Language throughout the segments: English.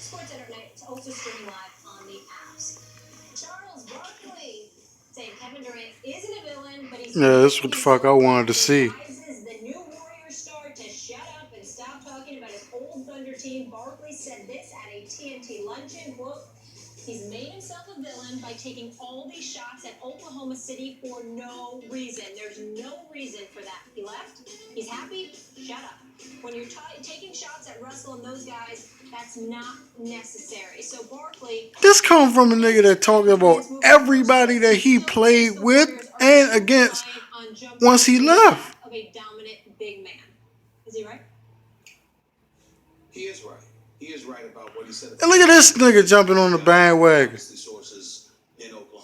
Sports Internet is also streaming live on the apps. Charles Barkley saying Kevin Durant isn't a villain, but he's that's what the fuck I wanted to see. The new Warrior star to shut up and stop talking about his old Thunder team. Barkley said this at a TNT luncheon. Quote, he's made himself a villain by taking all these shots at Oklahoma City for no reason. There's no reason for that. He left. He's happy. Shut up. When you're taking shots at Russell and those guys, that's not necessary. So Barkley... This comes from a nigga that talked about everybody that he played with and against once he left. Of a dominant big man. Is he right? He is right. He is right about what he said. And look at this nigga jumping on the bandwagon.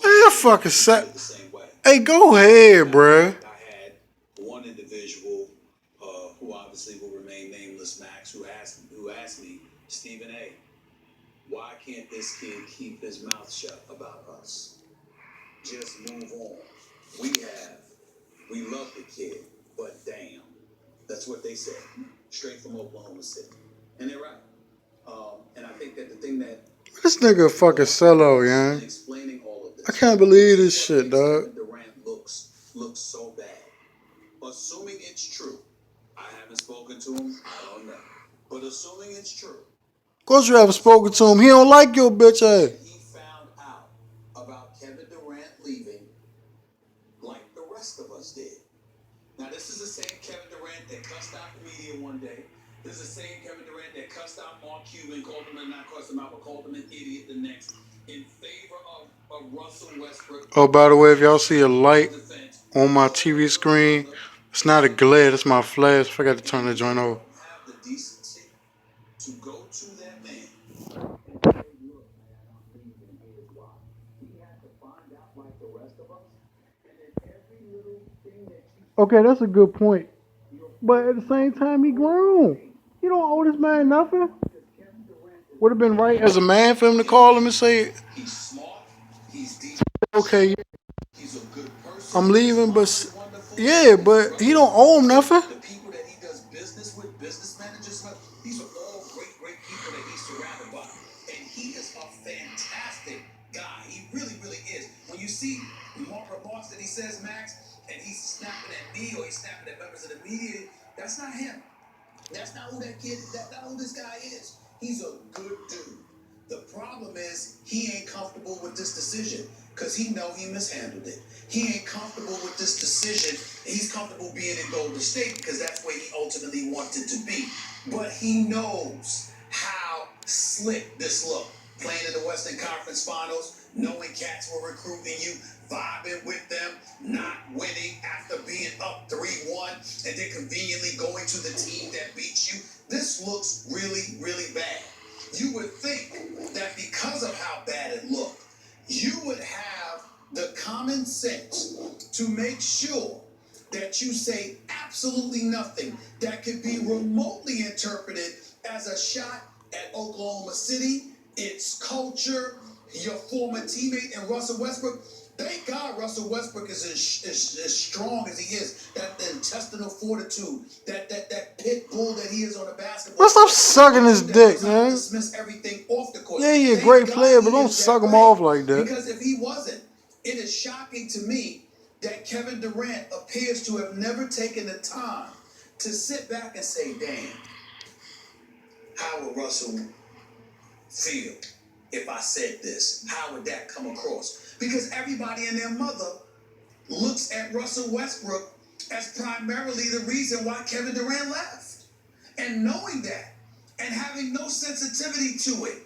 Man, fucking set. Hey, go ahead, bruh. I had one individual who obviously will remain nameless, Max, who asked me, Stephen A., why can't this kid keep his mouth shut about us? Just move on. We love the kid, but damn. That's what they said, straight from Oklahoma City. And they're right. And I think that the thing that... This nigga a fucking sellout, yeah. Explaining all of this, I can't believe this shit, dog. Durant looks so bad. Assuming it's true. I haven't spoken to him. I don't know. But assuming it's true. Of course you haven't spoken to him. He don't like your bitch ass. He found out about Kevin Durant leaving like the rest of us did. Now, this is the same Kevin Durant that cussed out the media one day. This is the same Kevin Durant that cussed out Mark Cuban, called him, and not cussed him out, but called him an idiot the next, in favor of Russell Westbrook. Oh, by the way, if y'all see a light on my TV screen, it's not a glare, it's my flash. I forgot to turn the joint off. Have the decency to go to that man. Okay, that's a good point. But at the same time, he grown. You don't owe this man nothing. Would have been right as a man for him to call him and say, He's smart, he's deep, okay, yeah, he's a good person. I'm leaving, but yeah, but he don't owe him nothing. The people that he does business with, business managers with, these are all great people that he's surrounded by. And he is a fantastic guy. He really, really is. When you see remarks that he says, Max, and he's snapping at me or he's snapping at members of the media, that's not him. That's not who that kid, that's not who this guy is. He's a good dude. The problem is he ain't comfortable with this decision because he know he mishandled it. He ain't comfortable with this decision. He's comfortable being in Golden State because that's where he ultimately wanted to be. But he knows how slick this look. Playing in the Western Conference Finals, knowing cats were recruiting you, vibing with them, not winning after being up 3-1, and then conveniently going to the team that beats you. This looks really, really bad. You would think that because of how bad it looked, you would have the common sense to make sure that you say absolutely nothing that could be remotely interpreted as a shot at Oklahoma City, its culture, your former teammate, and Russell Westbrook. Thank God Russell Westbrook is as strong as he is. That intestinal fortitude, that pit bull that he is on the basketball. Let's stop sucking his dick, man. Dismiss everything off the court. Yeah, he's a great player, but don't suck him off like that. Because if he wasn't, it is shocking to me that Kevin Durant appears to have never taken the time to sit back and say, damn, how would Russell feel if I said this? How would that come across? Because everybody and their mother looks at Russell Westbrook as primarily the reason why Kevin Durant left. And knowing that and having no sensitivity to it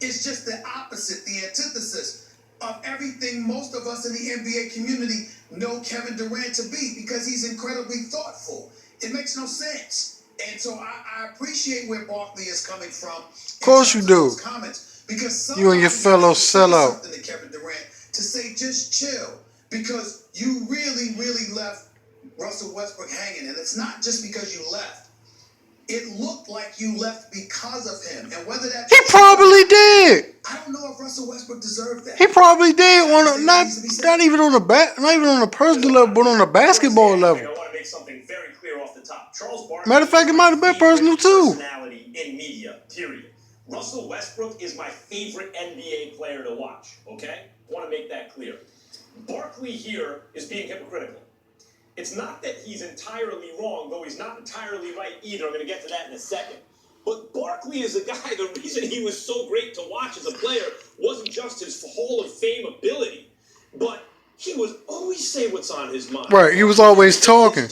is just the opposite, the antithesis of everything most of us in the NBA community know Kevin Durant to be, because he's incredibly thoughtful. It makes no sense. And so I appreciate where Barkley is coming from. Of course you do. Comments. Because you and your fellow sellout. To Kevin Durant to say just chill, because you really, really left Russell Westbrook hanging, and it's not just because you left. It looked like you left because of him, and whether that he probably did. I don't know if Russell Westbrook deserved that. He probably did not even on a personal level, but on a basketball level. I want to make something very clear off the top. Charles Barkley, matter of fact, it might have been personal too. Personality in media, period. Russell Westbrook is my favorite NBA player to watch, okay? I want to make that clear. Barkley here is being hypocritical. It's not that he's entirely wrong, though he's not entirely right either. I'm going to get to that in a second. But Barkley is a guy, the reason he was so great to watch as a player wasn't just his Hall of Fame ability, but he would always say what's on his mind. Right, he was always talking.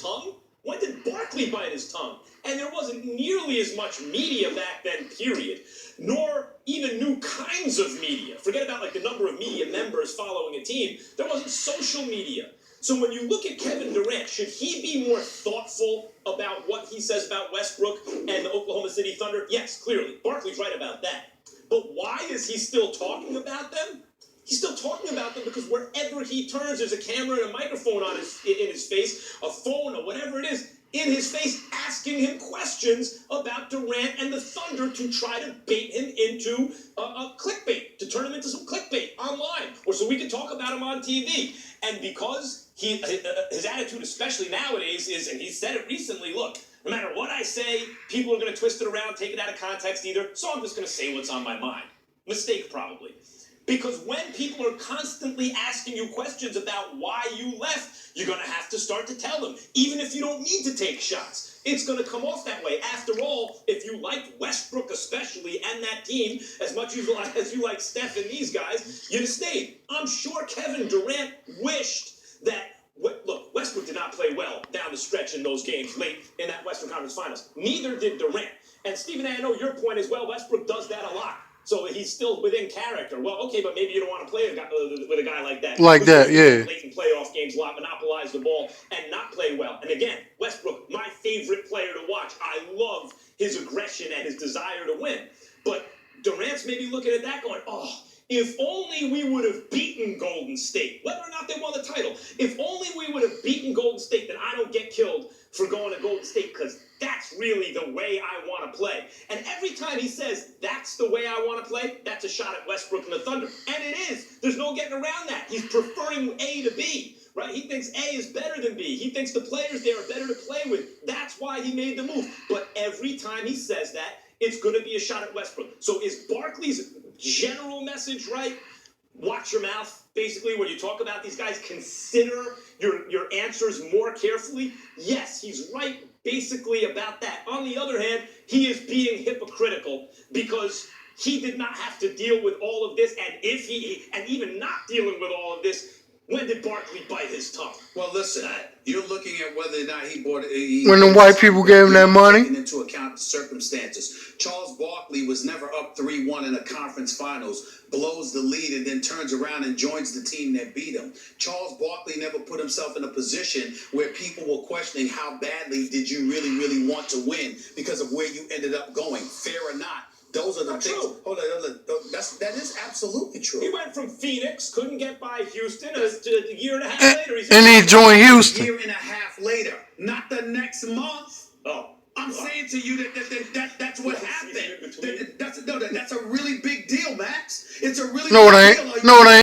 When did Barkley bite his tongue? And there wasn't nearly as much media back then, period, nor even new kinds of media. Forget about like the number of media members following a team. There wasn't social media. So when you look at Kevin Durant, should he be more thoughtful about what he says about Westbrook and the Oklahoma City Thunder? Yes, clearly. Barkley's right about that. But why is he still talking about them? He's still talking about them because wherever he turns, there's a camera and a microphone in his face, a phone or whatever it is, in his face, asking him questions about Durant and the Thunder to try to bait him into a clickbait, to turn him into some clickbait online, or so we can talk about him on TV. And because his attitude, especially nowadays, is, and he said it recently, look, no matter what I say, people are going to twist it around, take it out of context either, so I'm just going to say what's on my mind. Mistake, probably. Because when people are constantly asking you questions about why you left, you're going to have to start to tell them, even if you don't need to take shots. It's going to come off that way. After all, if you like Westbrook especially and that team as much as you like Steph and these guys, you'd have stayed. I'm sure Kevin Durant wished that, look, Westbrook did not play well down the stretch in those games late in that Western Conference Finals. Neither did Durant. And Stephen, I know your point as well, Westbrook does that a lot. So he's still within character. Well, okay, but maybe you don't want to play with a guy like that. Like that, yeah. Late in playoff games, a lot, monopolize the ball, and not play well. And again, Westbrook, my favorite player to watch. I love his aggression and his desire to win. But Durant's maybe looking at that going, oh, if only we would have beaten Golden State, whether or not they won the title. If only we would have beaten Golden State, then I don't get killed for going to Golden State because that's really the way I want to play. And every time he says, that's the way I want to play, that's a shot at Westbrook and the Thunder. And it is. There's no getting around that. He's preferring A to B, right? He thinks A is better than B. He thinks the players there are better to play with. That's why he made the move. But every time he says that, it's going to be a shot at Westbrook. So is Barkley's general message right? Watch your mouth, basically, when you talk about these guys. Consider your answers more carefully. Yes, he's right basically about that. On the other hand, he is being hypocritical because he did not have to deal with all of this. And even not dealing with all of this, when did Barkley bite his tongue? Well, listen, you're looking at whether or not he bought when the white people gave him that money. Taking into account the circumstances. Charles Barkley was never up 3-1 in a conference finals, blows the lead, and then turns around and joins the team that beat him. Charles Barkley never put himself in a position where people were questioning how badly did you really want to win because of where you ended up going. Fair or not. Those are the things. True. Hold on. That is absolutely true. He went from Phoenix, couldn't get by Houston, a year and a half later. And he joined Houston. A year and a half later, not the next month. Oh, I'm saying to you that's what happened. That's a really big deal, Max. It's a really No, it big ain't. deal. No, it ain't.